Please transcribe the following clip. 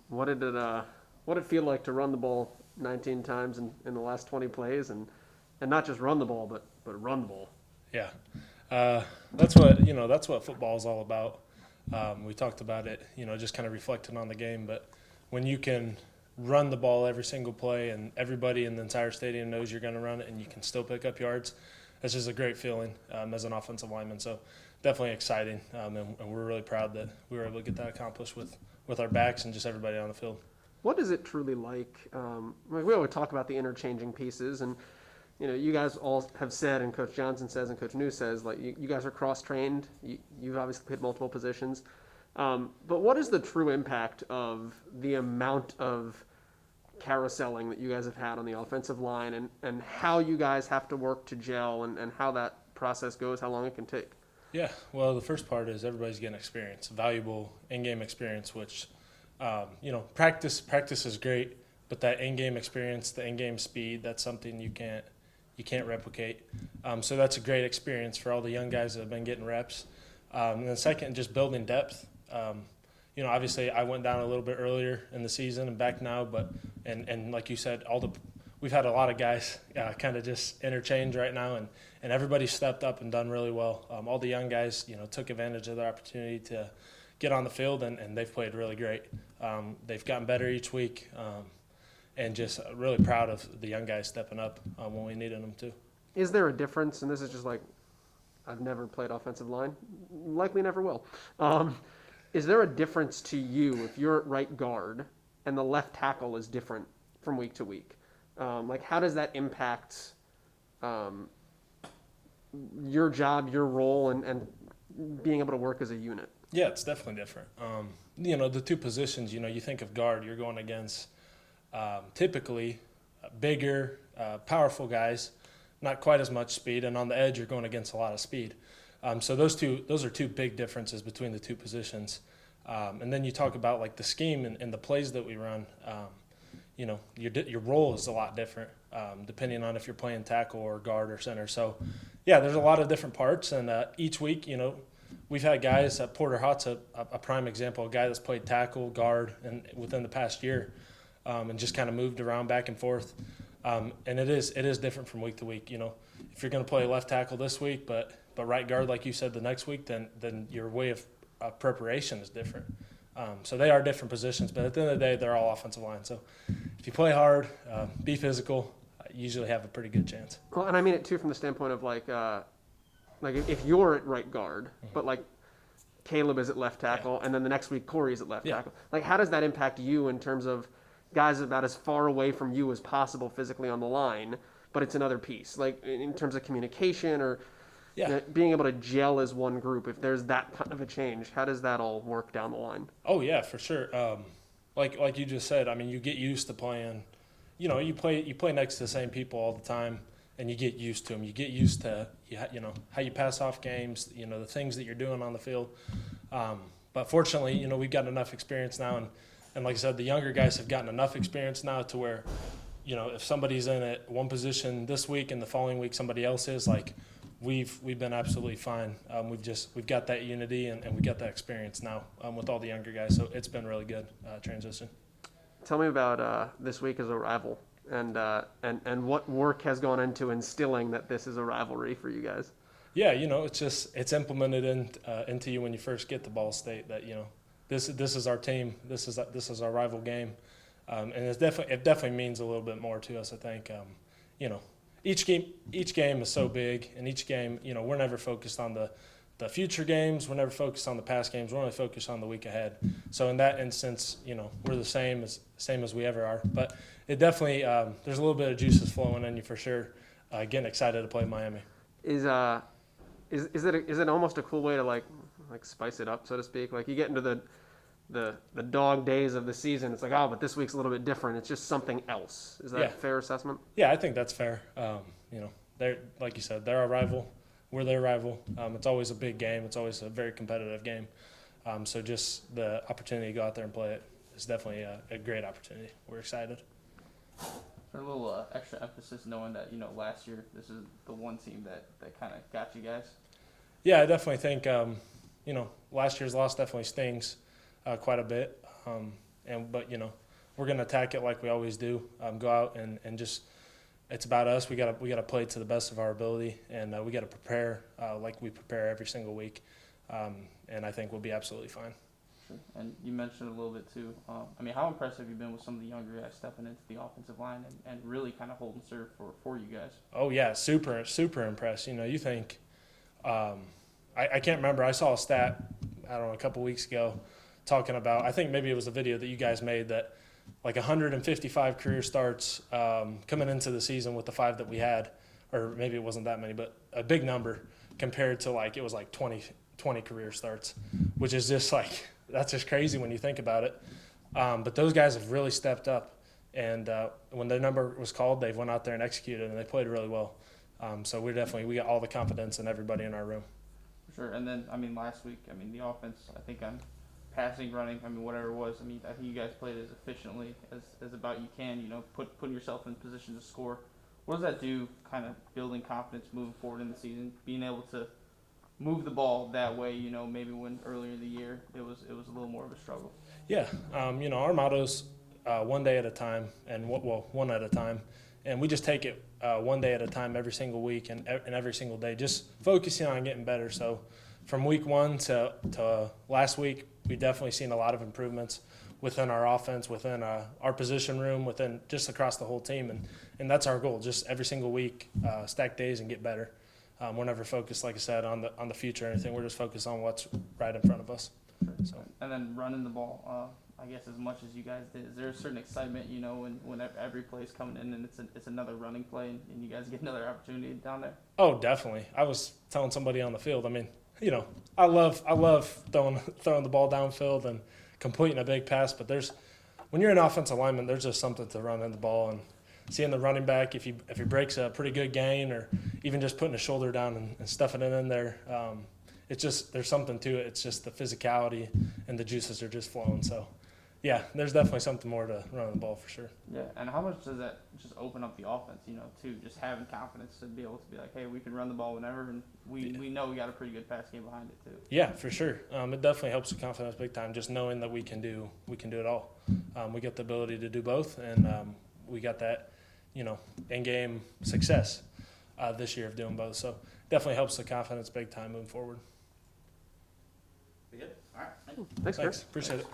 What did it feel like to run the ball 19 times in the last 20 plays and not just run the ball but run the ball? Yeah, that's what football is all about. We talked about it, just kind of reflecting on the game. But when you can run the ball every single play and everybody in the entire stadium knows you're going to run it and you can still pick up yards, that's just a great feeling as an offensive lineman. So definitely exciting, and we're really proud that we were able to get that accomplished with our backs and just everybody on the field. What is it truly like? Like we always talk about the interchanging pieces, and you guys all have said, and Coach Johnson says, and Coach New says, like you guys are cross trained. You've obviously played multiple positions, but what is the true impact of the amount of carouseling that you guys have had on the offensive line, and how you guys have to work to gel, and how that process goes, how long it can take? Yeah, well, the first part is everybody's getting experience, valuable in-game experience, which practice is great, but that in-game experience, the in-game speed, that's something you can't replicate. So that's a great experience for all the young guys that have been getting reps. And then second, just building depth. Obviously I went down a little bit earlier in the season and back now, but and like you said, we've had a lot of guys kind of just interchange right now, and everybody stepped up and done really well. All the young guys, took advantage of their opportunity to get on the field, and they've played really great. They've gotten better each week, and just really proud of the young guys stepping up when we needed them to. Is there a difference? And this is just like I've never played offensive line, likely never will. Um, is there a difference to you if you're at right guard and the left tackle is different from week to week? Like, how does that impact um, your job, your role, and being able to work as a unit? Yeah, it's definitely different. The two positions, you think of guard, you're going against typically bigger, powerful guys, not quite as much speed, and on the edge, you're going against a lot of speed. So those are two big differences between the two positions. And then you talk about like the scheme and the plays that we run. Your role is a lot different depending on if you're playing tackle or guard or center. So, yeah, there's a lot of different parts, and each week, we've had guys. Porter Hot's a prime example, a guy that's played tackle, guard, and within the past year, and just kind of moved around back and forth. And it is different from week to week. If you're going to play left tackle this week, but right guard like you said the next week, then your way of preparation is different. So they are different positions, but at the end of the day, they're all offensive line. So if you play hard, be physical, you usually have a pretty good chance. Well, and I mean it too from the standpoint of like if you're at right guard, but like Caleb is at left Yeah. tackle, and then the next week Corey is at left Yeah. tackle. Like, how does that impact you in terms of guys about as far away from you as possible physically on the line, but it's another piece, like in terms of communication or Yeah. being able to gel as one group. If there's that kind of a change, how does that all work down the line? Oh yeah, for sure. Like you just said, I mean, you get used to playing. You play next to the same people all the time, and you get used to them. You get used to how you pass off games. The things that you're doing on the field. But fortunately, we've got enough experience now, and like I said, the younger guys have gotten enough experience now to where, if somebody's in at one position this week and the following week somebody else is, like, we've been absolutely fine. We've got that unity and we got that experience now with all the younger guys. So it's been really good transition. Tell me about this week as a rival, and what work has gone into instilling that this is a rivalry for you guys. Yeah, it's implemented into you when you first get to Ball State that this is our team, this is our rival game, and it definitely means a little bit more to us. I think you know each game is so big, and each game we're never focused on the future games. We're never focused on the past games. We're only focused on the week ahead. So in that instance, we're the same as we ever are. But it definitely there's a little bit of juices flowing in you for sure. Getting excited to play Miami. Is is it almost a cool way to like spice it up, so to speak? Like you get into the dog days of the season, it's like, oh, but this week's a little bit different. It's just something else. Is that Yeah, a fair assessment? yeah, I think that's fair. They're like you said, they're our rival. We're their rival. It's always a big game. It's always a very competitive game. So just the opportunity to go out there and play it is definitely a great opportunity. We're excited. For a little extra emphasis, knowing that last year this is the one team that kind of got you guys. Yeah, I definitely think last year's loss definitely stings quite a bit. But we're going to attack it like we always do. Go out and just it's about us. We got to play to the best of our ability, and we got to prepare like we prepare every single week. And I think we'll be absolutely fine. Sure. And you mentioned a little bit too. I mean, how impressed have you been with some of the younger guys stepping into the offensive line and really kind of holding serve for you guys? Oh yeah, super impressed. You think I can't remember. I saw a stat I don't know a couple weeks ago talking about. I think maybe it was a video that you guys made that like 155 career starts coming into the season with the 5 that we had, or maybe it wasn't that many, but a big number compared to like it was like 20 career starts, which is just like that's just crazy when you think about it. But those guys have really stepped up, and when their number was called, they went out there and executed, and they played really well. So we got all the confidence in everybody in our room. Sure. And then, I mean, last week, I mean, the offense, I think on passing, running, I mean, whatever it was, I mean, I think you guys played as efficiently as about you can, putting yourself in position to score. What does that do, kind of building confidence moving forward in the season, being able to move the ball that way, maybe when earlier in the year it was a little more of a struggle? Yeah. Our motto's one day at a time, and one at a time. And we just take it one day at a time every single week and every single day, just focusing on getting better. So from week 1 to last week, we definitely seen a lot of improvements within our offense, within our position room, within just across the whole team. And that's our goal, just every single week, stack days and get better. We're never focused, like I said, on the future or anything. We're just focused on what's right in front of us. So. And then running the ball, I guess as much as you guys did, is there a certain excitement, when every play's coming in and it's another running play and you guys get another opportunity down there? Oh, definitely. I was telling somebody on the field. I mean, I love throwing the ball downfield and completing a big pass. But when you're an offensive lineman, there's just something to running the ball and seeing the running back if he breaks a pretty good gain or even just putting his shoulder down and stuffing it in there. It's just there's something to it. It's just the physicality and the juices are just flowing. So. Yeah, there's definitely something more to running the ball for sure. Yeah, and how much does that just open up the offense, too, just having confidence to be able to be like, hey, we can run the ball whenever, and we know we got a pretty good pass game behind it, too. Yeah, for sure. It definitely helps with confidence big time, just knowing that we can do it all. We got the ability to do both, and we got that, in-game success this year of doing both. So definitely helps the confidence big time moving forward. Be good? All right. Thanks, Chris. Appreciate it.